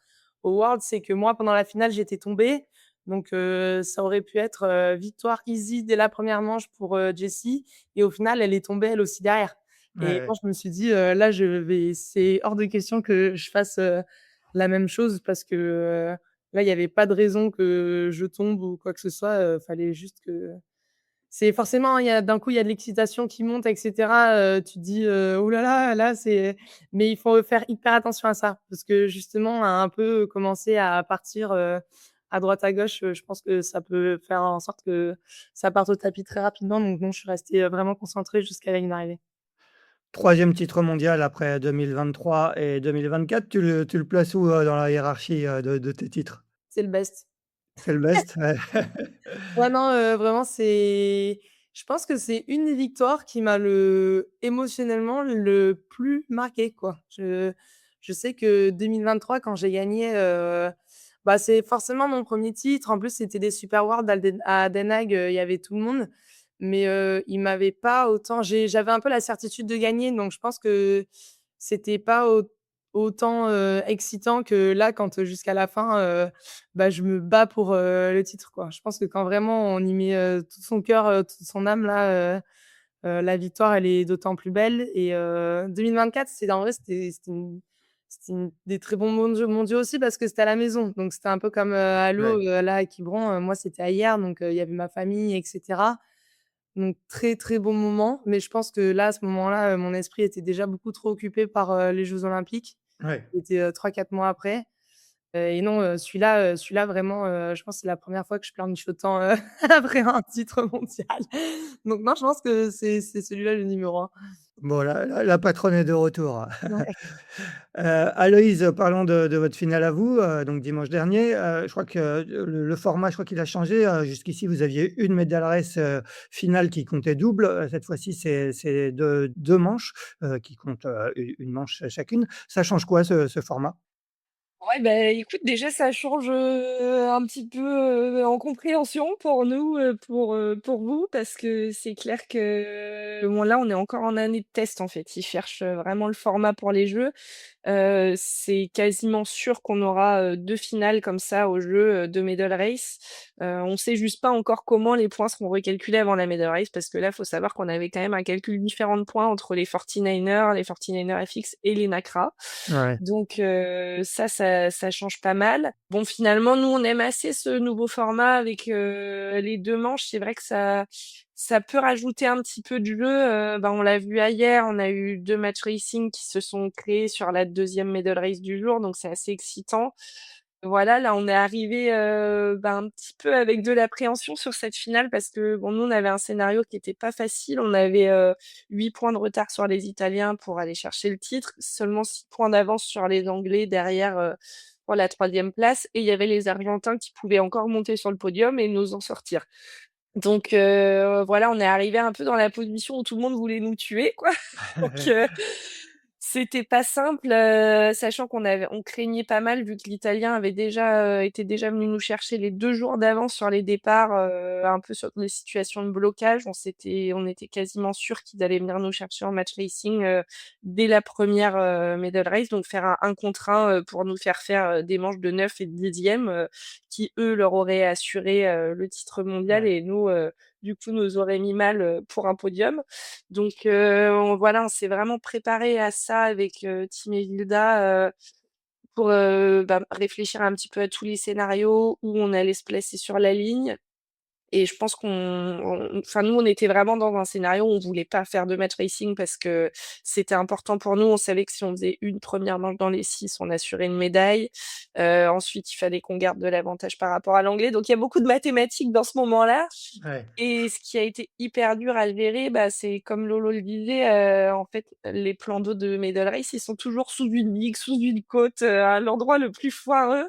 aux Worlds, c'est que moi, pendant la finale, j'étais tombée. Donc, ça aurait pu être, victoire easy dès la première manche pour, Jessie et au final, elle est tombée elle aussi derrière ouais, et ouais. moi, je me suis dit, «Là, c'est hors de question que je fasse, la même chose» parce que, là, il y avait pas de raison que je tombe ou quoi que ce soit, fallait juste que c'est forcément, il y a de l'excitation qui monte et cetera, tu te dis, «Oh là là, là, c'est» mais il faut faire hyper attention à ça parce que justement, à un peu commencer à partir, à droite à gauche, je pense que ça peut faire en sorte que ça parte au tapis très rapidement donc non, je suis restée, vraiment concentrée jusqu'à la ligne d'arrivée. 3e titre mondial après 2023 et 2024, tu le places où, dans la hiérarchie, de tes titres? C'est le best. C'est le best? Ouais. Ouais, non, vraiment, je pense que c'est une des victoires qui m'a émotionnellement, le plus marquée, quoi. Je sais que 2023 quand j'ai gagné, bah, c'est forcément mon premier titre. En plus, c'était des Super Worlds à Den Haag, il y avait tout le monde. Mais, il m'avait pas autant j'avais un peu la certitude de gagner, donc je pense que c'était pas autant, excitant que là, quand, jusqu'à la fin, bah, je me bats pour, le titre, quoi. Je pense que quand vraiment on y met, tout son cœur, toute son âme là, la victoire, elle est d'autant plus belle et 2024, c'est en vrai, c'était une des très bons mondiaux aussi parce que c'était à la maison. Donc c'était un peu comme, à Ouais. l'eau, là, à Quiberon, moi, c'était à Hyères, donc il y avait ma famille et cetera. Donc très, très bon moment, mais je pense que là, à ce moment-là, mon esprit était déjà beaucoup trop occupé par, les jeux olympiques. Ouais. C'était, 3-4 mois après. Et non, celui-là vraiment, je pense que c'est la première fois que je pleurniche autant, après un titre mondial. Donc non, je pense que c'est celui-là le numéro 1. Bon, la patronne est de retour. Ouais. Aloïse, parlons de votre finale à vous, donc dimanche dernier. Je crois que le format, je crois qu'il a changé. Jusqu'ici, vous aviez une medal race, finale qui comptait double. Cette fois-ci, c'est de 2 manches, qui comptent, une manche chacune. Ça change quoi ce format? Ouais, bah, écoute, déjà, ça change, un petit peu, en compréhension pour nous, pour vous, parce que c'est clair que, bon, là, on est encore en année de test, en fait. Ils cherchent, vraiment le format pour les Jeux. C'est quasiment sûr qu'on aura, 2 finales comme ça aux Jeux, 2 medal race. On sait juste pas encore comment les points seront recalculés avant la medal race parce que là, faut savoir qu'on avait quand même un calcul différent de points entre les 49ers, les 49ers FX et les NACRA. Ouais. Donc ça change pas mal. Bon, finalement, nous, on aime assez ce nouveau format avec, les 2 manches. C'est vrai que ça peut rajouter un petit peu de jeu, bah, on l'a vu hier, on a eu 2 matchs racing qui se sont créés sur la deuxième medal race du jour, donc c'est assez excitant. Voilà, là, on est arrivé bah, un petit peu avec de l'appréhension sur cette finale parce que, bon, nous, on avait un scénario qui était pas facile. On avait, 8 points de retard sur les Italiens pour aller chercher le titre, seulement 6 points d'avance sur les Anglais derrière, pour la troisième place et il y avait les Argentins qui pouvaient encore monter sur le podium et nous en sortir. Donc voilà, on est arrivé un peu dans la position où tout le monde voulait nous tuer, quoi. Donc c'était pas simple, sachant on craignait pas mal vu que l'Italien avait déjà, était déjà venu nous chercher les 2 jours d'avance sur les départs, un peu sur des situations de blocage. On était quasiment sûrs qu'ils allaient venir nous chercher en match racing, dès la première medal race, donc faire un 1 contre 1, pour nous faire, des manches de 9 et de 10e, qui eux leur auraient assuré, le titre mondial Ouais. et nous, du coup, nous auraient mis mal, pour un podium. Donc voilà, on s'est vraiment préparé à ça avec, Tim et Wilda, pour, bah, réfléchir un petit peu à tous les scénarios, où on allait se placer sur la ligne et je pense enfin, nous, on était vraiment dans un scénario où on voulait pas faire de match racing parce que c'était important pour nous. On savait que si on faisait une première manche dans les 6, on assurait une médaille. Ensuite, il fallait qu'on garde de l'avantage par rapport à l'anglais. Donc il y a beaucoup de mathématiques dans ce moment-là Ouais. et ce qui a été hyper dur à gérer, bah, c'est comme Lolo le disait, en fait, les plans d'eau de Medal Race, ils sont toujours sous une digue, sous une côte, à l'endroit le plus foireux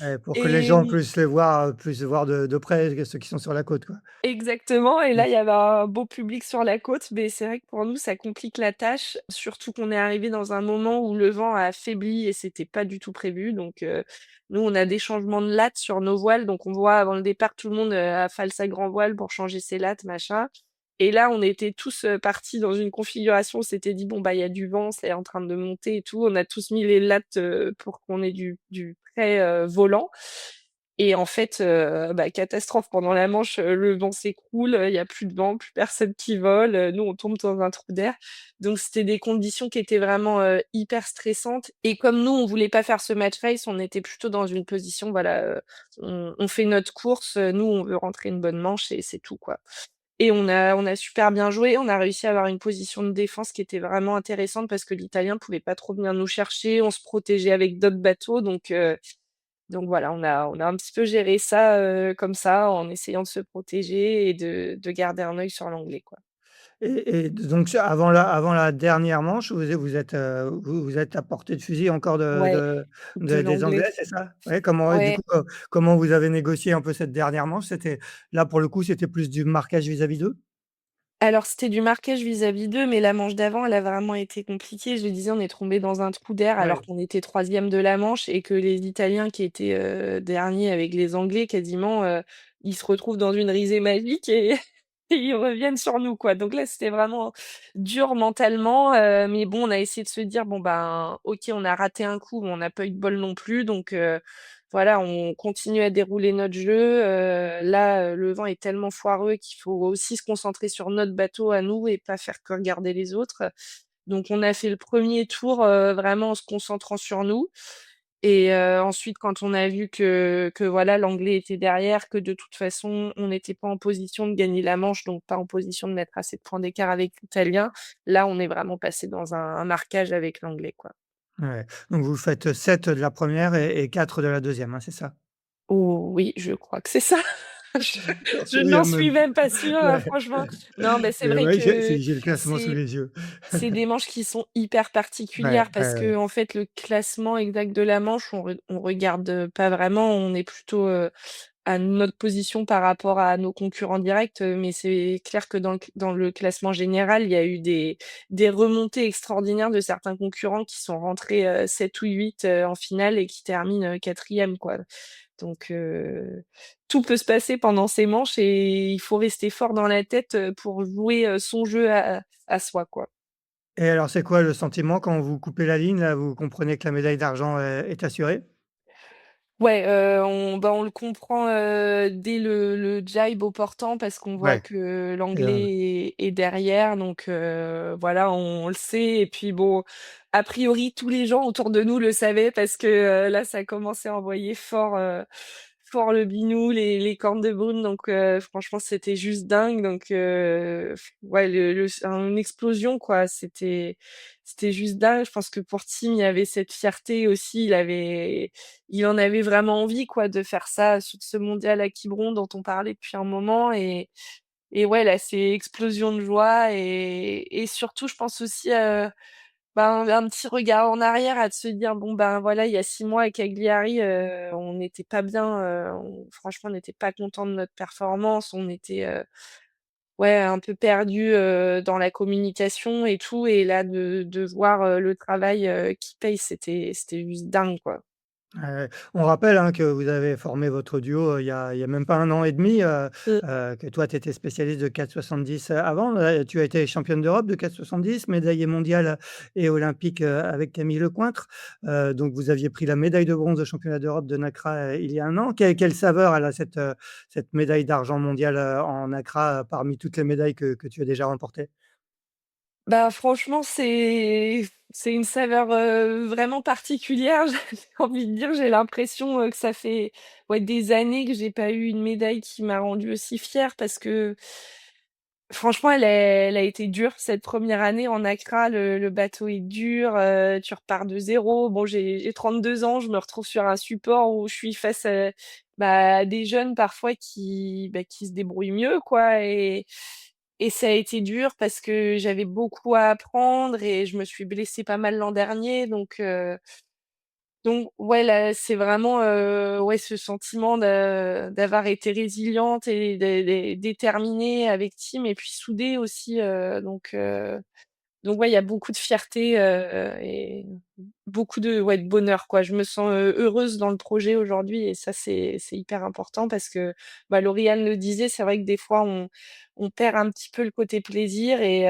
Ouais, pour que les et gens puissent voir de près que ceux qui sont sur la côte, quoi. exactement et Mmh. là, il y avait un beau public sur la côte, mais c'est vrai que pour nous, ça complique la tâche, surtout qu'on est arrivé dans un moment où le vent a affaibli et c'était pas du tout prévu donc nous, on a des changements de lattes sur nos voiles, donc on voit avant le départ tout le monde, a false à grand voile pour changer ses lattes, machin et là, on était tous, partis dans une configuration, on s'était dit: «Bon, bah, il y a du vent, c'est en train de monter et tout». On a tous mis les lattes, pour qu'on ait du prêt, volant et en fait, bah, catastrophe pendant la manche, le vent s'écroule, il y a plus de vent, plus personne qui vole, nous on tombe dans un trou d'air. Donc c'était des conditions qui étaient vraiment, hyper stressantes et comme nous on voulait pas faire ce match race, on était plutôt dans une position voilà, on fait notre course, nous on veut rentrer une bonne manche et c'est tout quoi. Et on a super bien joué, on a réussi à avoir une position de défense qui était vraiment intéressante parce que l'italien pouvait pas trop venir nous chercher, on se protégeait avec d'autres bateaux donc voilà, on a un petit peu géré ça, comme ça, en essayant de se protéger et de garder un œil sur l'anglais, quoi. Donc avant la dernière manche, vous êtes à portée de fusil encore Ouais, de des l'anglais. Anglais, c'est ça? Ouais, comment du Ouais. coup, comment vous avez négocié un peu cette dernière manche? C'était là, pour le coup, c'était plus du marquage vis-à-vis d'eux? Alors c'était du marquage vis-à-vis d'eux, mais la manche d'avant, elle a vraiment été compliquée. Je le disais, on est tombé dans un trou d'air alors Ouais. qu'on était 3e de la manche et que les Italiens qui étaient, derniers avec les Anglais quasiment, ils se retrouvent dans une risée magique et et ils reviennent sur nous, quoi. Donc là, c'était vraiment dur mentalement, mais bon, on a essayé de se dire: «Bon, ben, OK, on a raté un coup, mais on n'a pas eu de bol non plus, donc voilà, on continue à dérouler notre jeu, là, le vent est tellement foireux qu'il faut aussi se concentrer sur notre bateau à nous et pas faire que regarder les autres». Donc on a fait le premier tour, vraiment en se concentrant sur nous et ensuite quand on a vu que voilà, l'anglais était derrière, que de toute façon, on n'était pas en position de gagner la manche, donc pas en position de mettre assez de points d'écart avec l'italien, là, on est vraiment passé dans un marquage avec l'anglais, quoi. Ouais. Donc vous faites 7 de la première et 4 de la deuxième, hein, c'est ça? Oh oui, je crois que c'est ça. Je J'en je n'en souviens suis même même pas sûre, ouais. franchement. Non, mais c'est Mais vrai ouais, que j'ai le classement sous c'est les yeux. c'est des manches qui sont hyper Ouais, particulières parce ouais, ouais. qu'en fait, le classement exact de la manche, on regarde pas vraiment. On est plutôt, à notre position par rapport à nos concurrents directs, mais c'est clair que dans le classement général, il y a eu des remontées extraordinaires de certains concurrents qui sont rentrés, 7 ou 8 en finale et qui terminent, 4e, quoi. Donc tout peut se passer pendant ces manches et il faut rester fort dans la tête, pour jouer, son jeu à soi, quoi. Et alors, c'est quoi le sentiment quand vous coupez la ligne, là, vous comprenez que la médaille d'argent est assurée? Ouais, on le comprend, dès le jibe au portant parce qu'on voit Ouais, que et l'anglais est derrière donc voilà, on le sait et puis bon, a priori, tous les gens autour de nous le savaient parce que, là, ça commençait à envoyer fort le biniou, les cornes de brume donc franchement, c'était juste dingue donc ouais, le une explosion, quoi. C'était juste dingue. Je pense que pour Tim, il y avait cette fierté aussi, il en avait vraiment envie quoi de faire ça sur ce mondial à Quiberon dont on parlait depuis un moment et ouais, là, c'est explosion de joie et surtout je pense aussi, ben, un petit regard en arrière à de se dire: «Bon, ben, voilà, il y a 6 mois avec Cagliari, on n'était pas bien, on franchement, on n'était pas content de notre performance, on était, ouais, un peu perdus, dans la communication et tout» et là de voir, le travail, qui paye, c'était juste dingue, quoi. on rappelle, hein, que vous avez formé votre duo, il y a même pas 1 an et demi, que toi, tu étais spécialiste de 4,70 avant. Tu as été championne d'Europe de 4,70, médaillée mondiale et olympique, avec Camille Lecointre. Donc vous aviez pris la médaille de bronze au championnat d'Europe de Nacra, il y a 1 an. Quelle saveur elle a cette médaille d'argent mondiale, en Nacra, parmi toutes les médailles que tu as déjà remportées? Bah, franchement, c'est une saveur, vraiment particulière. J'ai envie de dire, j'ai l'impression, que ça fait, ouais, des années que j'ai pas eu une médaille qui m'a rendue aussi fière parce que franchement, elle a été dure cette première année en accra. Le bateau est dur, tu repars de zéro. Bon, j'ai 32 ans, je me retrouve sur un support où je suis face à, bah, des jeunes parfois qui se débrouillent mieux, quoi et ça a été dur parce que j'avais beaucoup à apprendre et je me suis blessée pas mal l'an dernier donc ouais, là, c'est vraiment, ouais, ce sentiment d'avoir été résiliente et déterminée avec team et puis soudée aussi, donc ouais, il y a beaucoup de fierté, et beaucoup de ouais, de bonheur, quoi. Je me sens, heureuse dans le projet aujourd'hui et ça, c'est hyper important parce que, bah, Lauriane le disait, c'est vrai que des fois on perd un petit peu le côté plaisir et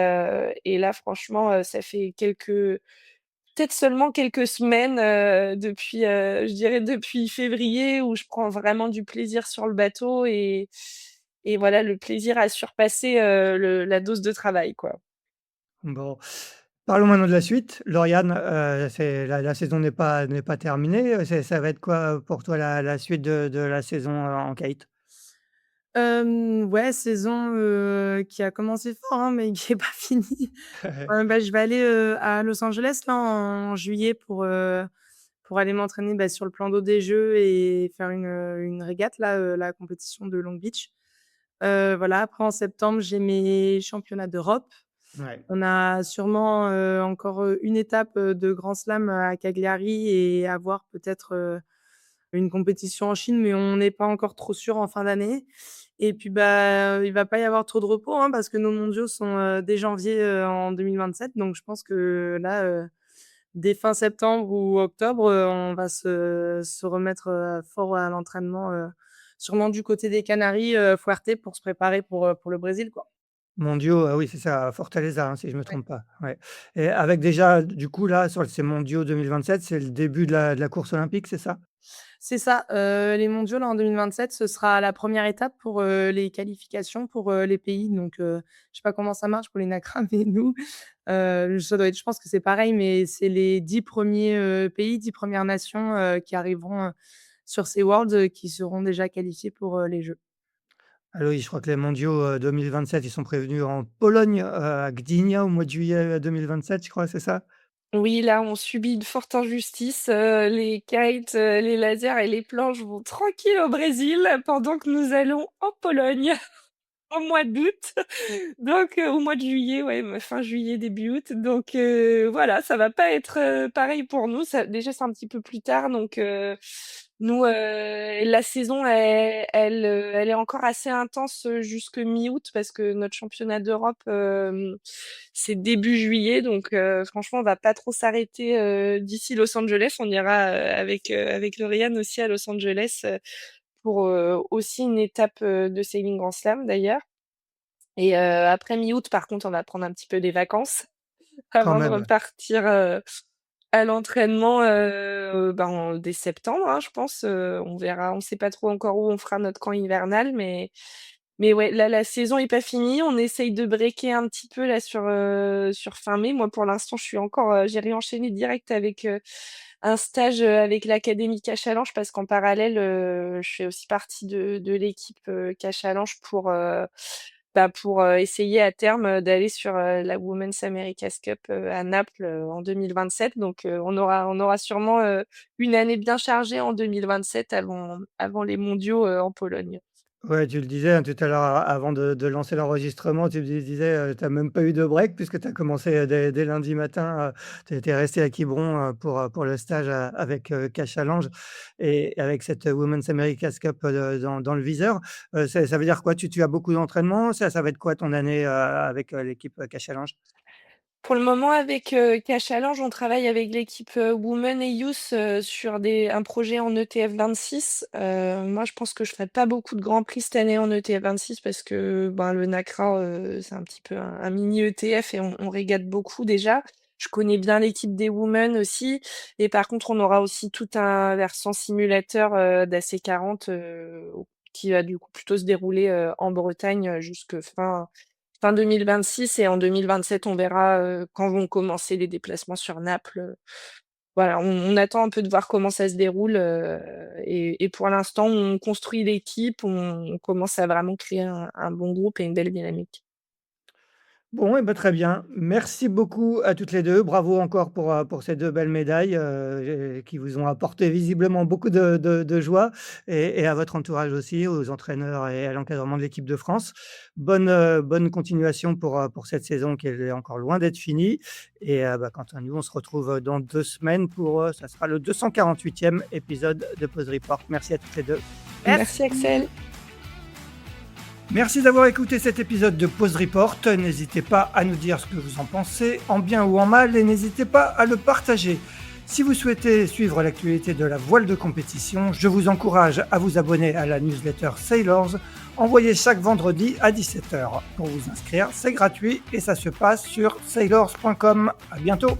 là franchement, ça fait peut-être seulement quelques semaines, depuis, je dirais depuis février où je prends vraiment du plaisir sur le bateau et voilà, le plaisir à surpasser, la dose de travail, quoi. Bon, parlons maintenant de la suite. Lauriane, c'est la saison n'est pas terminée, ça va être quoi, pour toi la suite de la saison, en kite? Ouais, saison, qui a commencé fort, hein, mais qui est pas finie. Bah, je vais aller, à Los Angeles là en juillet pour aller m'entraîner, bah, sur le plan d'eau des Jeux et faire une régate là, la compétition de Long Beach. Voilà, après en septembre, j'ai mes championnats d'Europe. Ouais. On a sûrement, encore, une étape, de Grand Slam, à Cagliari et à voir peut-être, une compétition en Chine, mais on n'est pas encore trop sûr en fin d'année et puis, bah, il va pas y avoir trop de repos, hein, parce que nos mondiaux sont, dès janvier, en 2027 donc je pense que là, dès fin septembre ou octobre, on va se remettre, fort à l'entraînement, sûrement du côté des Canaries, Fuerte pour se préparer pour le Brésil, quoi. Mondiaux, oui, c'est ça, à Fortaleza, hein, si je ne me Ouais. trompe pas, ouais et avec déjà, du coup, là, sur ces mondiaux 2027, c'est le début de la course olympique, c'est ça? C'est ça, les mondiaux là en 2027, ce sera la première étape pour, les qualifications pour, les pays donc je sais pas comment ça marche pour les NACRA mais nous, ça doit être je pense que c'est pareil mais c'est les 10 premiers pays, 10 premières nations, qui arriveront, sur ces Worlds, qui seront déjà qualifiés pour, les Jeux. Ah oui, je crois que les mondiaux, 2027, ils sont prévenus en Pologne, à Gdynia au mois de juillet, 2027, je crois, c'est ça? Oui, là, on subit une forte injustice, les kites, les lasers et les planches vont tranquilles au Brésil pendant que nous allons en Pologne au mois d'août, donc au mois de juillet, ouais, fin juillet, début août, donc voilà, ça va pas être, pareil pour nous. Ça déjà, c'est un petit peu plus tard, donc nous, la saison, elle est encore assez intense, jusque mi-août parce que notre championnat d'Europe, c'est début juillet, donc franchement, on va pas trop s'arrêter, d'ici Los Angeles. On ira, avec Lauriane aussi à Los Angeles, pour, aussi une étape, de Sailing Grand Slam d'ailleurs. Et après mi-août, par contre, on va prendre un petit peu des vacances Quand avant de même, ouais. repartir, à l'entraînement, ben, dès septembre, hein, je pense, on verra. On sait pas trop encore où on fera notre camp hivernal, mais ouais, là, la saison est pas finie. On essaye de breaker un petit peu là sur fin mai. Moi, pour l'instant, je suis encore, j'ai réenchaîné direct avec, un stage, avec l'académie Cachalange parce qu'en parallèle, je fais aussi partie de l'équipe, Cachalange pour, essayer à terme, d'aller sur, la Women's America's Cup, à Naples, en 2027. Donc, on aura sûrement, une année bien chargée en 2027 avant les mondiaux, en Pologne. Ouais, tu le disais, hein, tout à l'heure, avant de lancer l'enregistrement, tu me disais, tu as même pas eu de break puisque tu as commencé, dès lundi matin, tu étais resté à Quiberon, pour le stage, avec, Cachalange et avec cette, Women's America's Cup, dans le viseur. Ça veut dire quoi? Tu as beaucoup d'entraînement? Ça va être quoi ton année, avec, l'équipe, Cachalange? Pour le moment, avec, Cachalange, on travaille avec l'équipe, Women et Youth, sur un projet en ETF 26. Moi, je pense que je ferai pas beaucoup de grands prix cette année en ETF 26 parce que, ben, le NACRA, c'est un petit peu un mini ETF et on régate beaucoup déjà. Je connais bien l'équipe des Women aussi et par contre, on aura aussi tout un versant simulateur, d'AC40, qui va du coup plutôt se dérouler, en Bretagne, jusque fin fin 2026 et en 2027, on verra, quand vont commencer les déplacements sur Naples. Voilà, on attend un peu de voir comment ça se déroule, et pour l'instant, on construit l'équipe, on commence à vraiment créer un bon groupe et une belle dynamique. Bon et bah, très bien. Merci beaucoup à toutes les 2. Bravo encore pour ces 2 belles médailles, qui vous ont apporté visiblement beaucoup de joie et à votre entourage aussi, aux entraîneurs et à l'encadrement de l'équipe de France. Bonne continuation pour cette saison qui est encore loin d'être finie et bah, quant à nous, on se retrouve dans 2 semaines pour, ça sera le 248e épisode de Pause Report. Merci à toutes les 2. Merci Axel. Merci d'avoir écouté cet épisode de Pause Report. N'hésitez pas à nous dire ce que vous en pensez, en bien ou en mal, et n'hésitez pas à le partager. Si vous souhaitez suivre l'actualité de la voile de compétition, je vous encourage à vous abonner à la newsletter Sailors, envoyée chaque vendredi à 17h. Pour vous inscrire, c'est gratuit et ça se passe sur sailors.com. À bientôt.